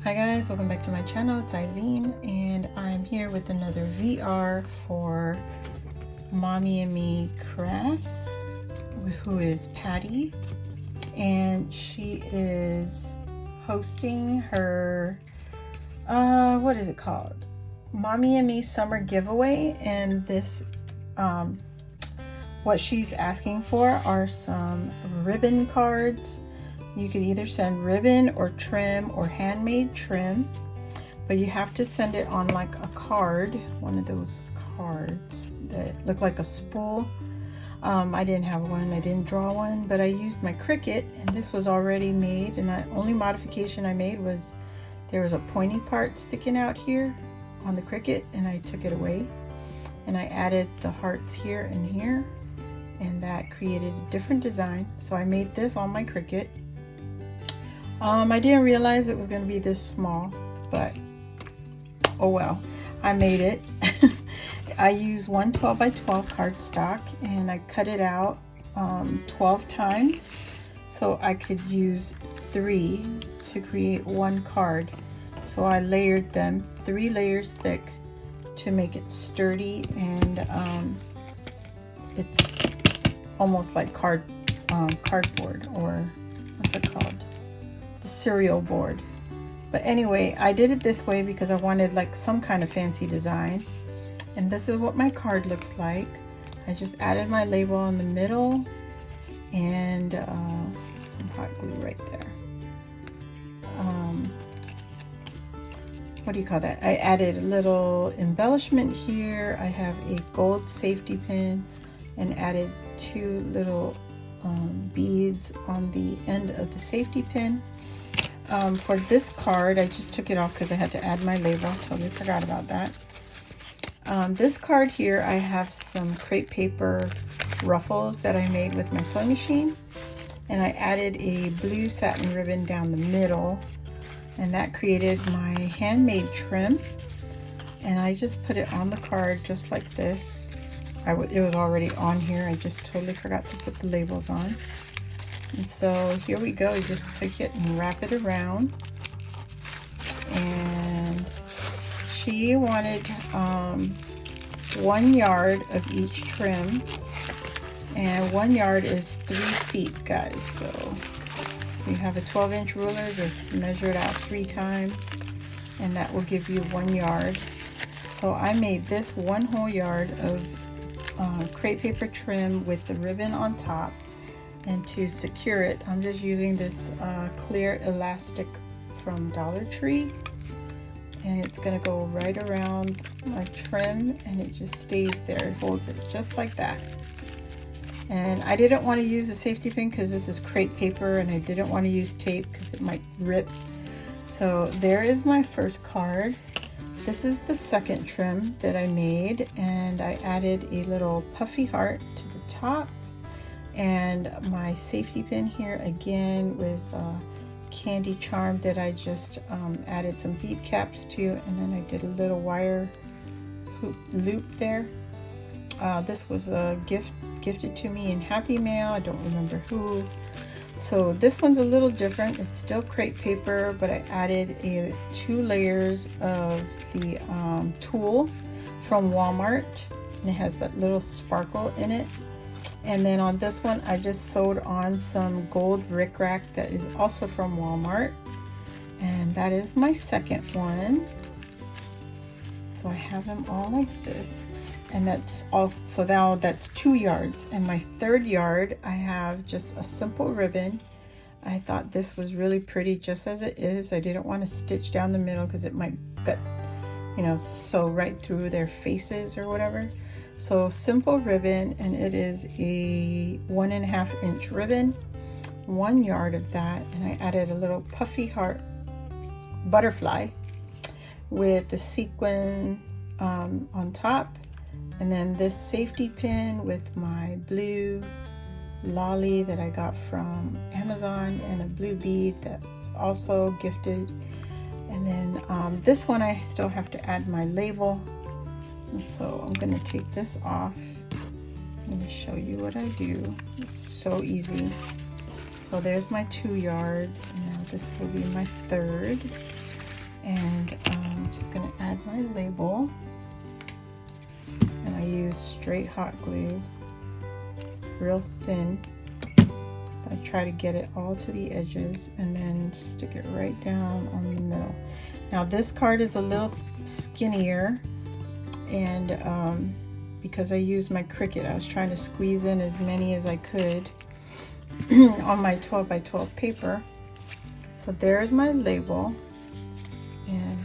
Hi guys, welcome back to my channel. It's Eileen and I'm here with another VR for Mommy and Me Crafts, who is Patty, and she is hosting her what is it called? Mommy and Me summer giveaway. And this what she's asking for are some ribbon cards. You could either send ribbon or trim or handmade trim, but you have to send it on like a card, one of those cards that look like a spool. I didn't have one, I didn't draw one, but I used my Cricut, and this was already made, and the only modification I made was there was a pointy part sticking out here on the Cricut, and I took it away and I added the hearts here and here, and that created a different design. So I made this on my Cricut. I didn't realize it was going to be this small, but oh well, I made it. I used one 12 by 12 cardstock, and I cut it out 12 times so I could use 3 to create one card. So I layered them 3 layers thick to make it sturdy, and it's almost like cardboard, or what's it called? Cereal board. But anyway, I did it this way because I wanted like some kind of fancy design, and this is what my card looks like. I just added my label in the middle and some hot glue right there. What do you call that? I added a little embellishment here. I have a gold safety pin and added 2 little beads on the end of the safety pin. For this card, I just took it off because I had to add my label. Totally forgot about that. This card here, I have some crepe paper ruffles that I made with my sewing machine, and I added a blue satin ribbon down the middle, and that created my handmade trim. And I just put it on the card just like this. It was already on here. I just totally forgot to put the labels on. And so here we go. You just take it and wrap it around. And she wanted 1 yard of each trim, and 1 yard is 3 feet, guys. So you have a 12-inch ruler, just measure it out 3 times, and that will give you 1 yard. So I made this 1 whole yard of crepe paper trim with the ribbon on top. And to secure it, I'm just using this clear elastic from Dollar Tree, and it's gonna go right around my trim, and it just stays there. It holds it just like that. And I didn't want to use the safety pin because this is crepe paper, and I didn't want to use tape because it might rip. So there is my first card. This is the second trim that I made, and I added a little puffy heart to the top, and my safety pin here again with candy charm that I just added some bead caps to, and then I did a little wire hoop loop there. This was a gifted to me in Happy Mail. I don't remember who. So this one's a little different. It's still crepe paper, but I added 2 layers of the tulle from Walmart, and it has that little sparkle in it. And then on this one, I just sewed on some gold rickrack that is also from Walmart, and that is my second one. So I have them all like this, and that's also, so now that's 2 yards. And my 3rd yard, I have just a simple ribbon. I thought this was really pretty just as it is. I didn't want to stitch down the middle because it might gut, sew right through their faces or whatever. So simple ribbon, and it is a 1.5 inch ribbon, 1 yard of that, and I added a little puffy heart butterfly with the sequin on top, and then this safety pin with my blue lolly that I got from Amazon, and a blue bead that's also gifted. And then this one I still have to add my label. And so I'm going to take this off. I'm going to show you what I do. It's so easy. So there's my 2 yards, and now this will be my 3rd. And I'm just gonna add my label. And I use straight hot glue, real thin. I try to get it all to the edges and then stick it right down on the middle. Now this card is a little skinnier, and because I used my Cricut, I was trying to squeeze in as many as I could on my 12 by 12 paper. So there's my label, and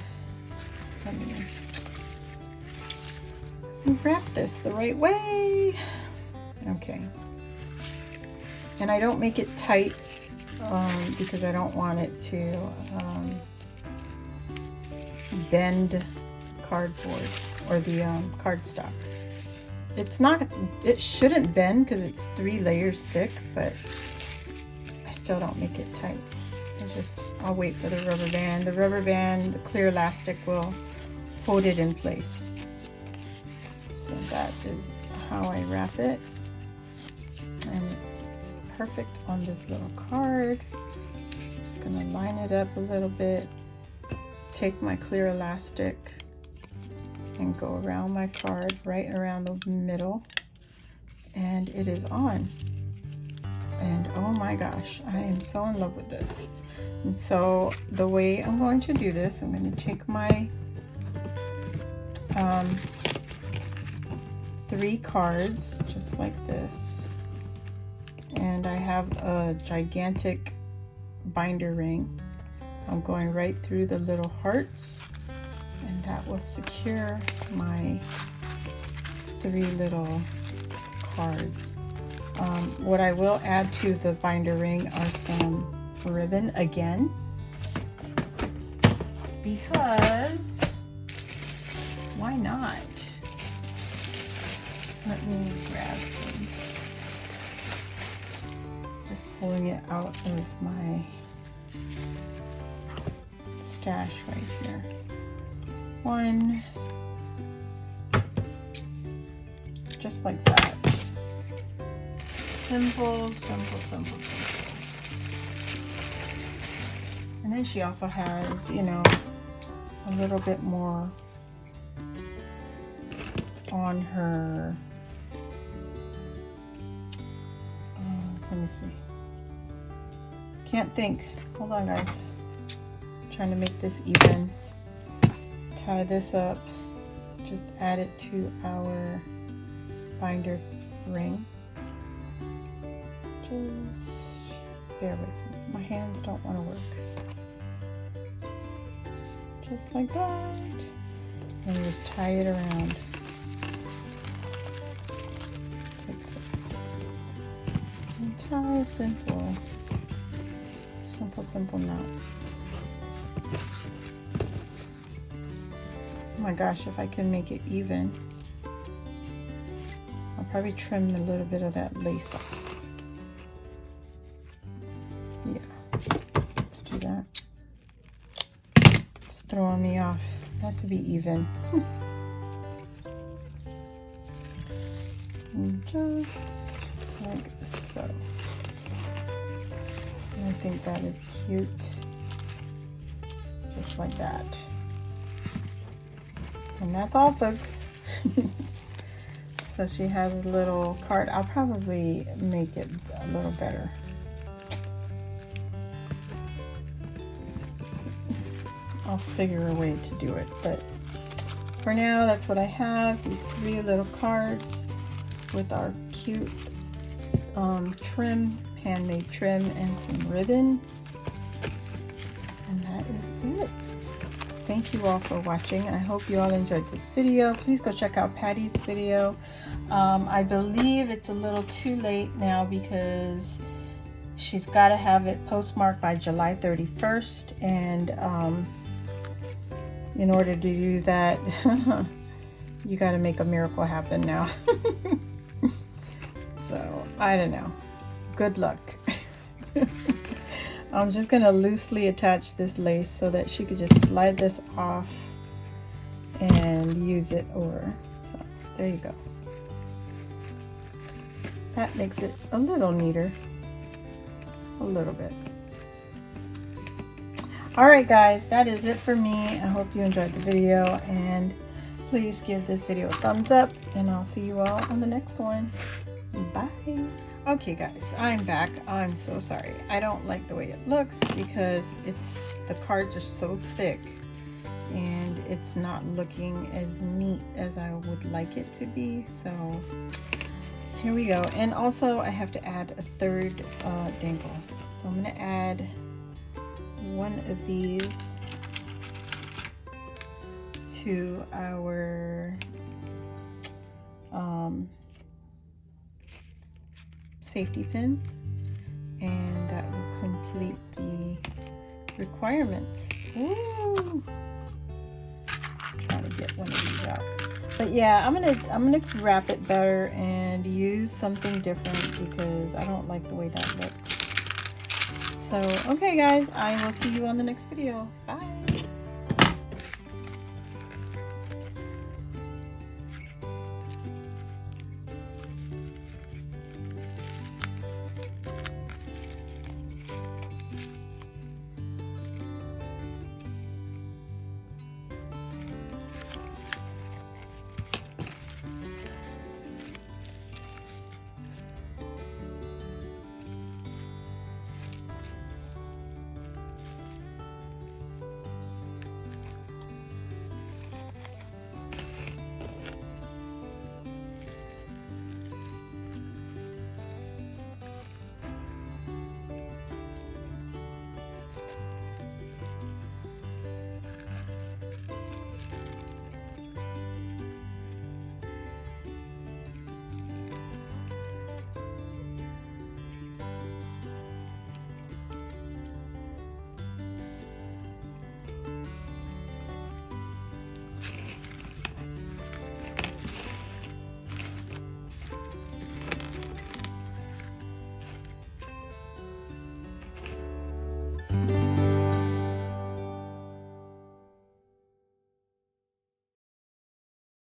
let me wrap this the right way. Okay. And I don't make it tight because I don't want it to bend cardboard or the cardstock. It shouldn't bend because it's 3 layers thick, but I still don't make it tight. I'll wait for the rubber band. The rubber band, the clear elastic will hold it in place. So that is how I wrap it. And it's perfect on this little card. Just gonna line it up a little bit, take my clear elastic and go around my card right around the middle, and it is on. And oh my gosh, I am so in love with this. And so the way I'm going to do this, I'm going to take my 3 cards just like this, and I have a gigantic binder ring. I'm going right through the little hearts, and that will secure my 3 little cards. What I will add to the binder ring are some ribbon again, because why not? Let me grab some. Just pulling it out of my stash right here. 1, just like that. Simple, simple, simple, simple. And then she also has, you know, a little bit more on her, let me see. Can't think. Hold on, guys. I'm trying to make this even. Tie this up. Just add it to our binder ring. Just bear with me. My hands don't want to work. Just like that. And just tie it around. Take this. And tie a simple knot. Oh my gosh, if I can make it even, I'll probably trim a little bit of that lace off. Yeah, let's do that. It's throwing me off. It has to be even. And just like so. And I think that is cute. Just like that. And that's all, folks. So she has a little card. I'll probably make it a little better. I'll figure a way to do it, but for now, that's what I have. These 3 little cards with our cute trim, handmade trim, and some ribbon. And that is it. Thank you all for watching. I hope you all enjoyed this video. Please go check out Patty's video. I believe it's a little too late now because she's got to have it postmarked by July 31st, and in order to do that, you got to make a miracle happen now. So I don't know. Good luck. I'm just gonna loosely attach this lace so that she could just slide this off and use it over. So there you go. That makes it a little neater. A little bit. Alright guys, that is it for me. I hope you enjoyed the video, and please give this video a thumbs up, and I'll see you all on the next one. Bye. Okay guys, I'm back. I'm so sorry. I don't like the way it looks because the cards are so thick and it's not looking as neat as I would like it to be. So here we go. And also I have to add a third dangle. So I'm going to add one of these to our safety pins, and that will complete the requirements. Ooh. Trying to get one of these out. But yeah, I'm gonna wrap it better and use something different because I don't like the way that looks. So okay guys, I will see you on the next video. Bye.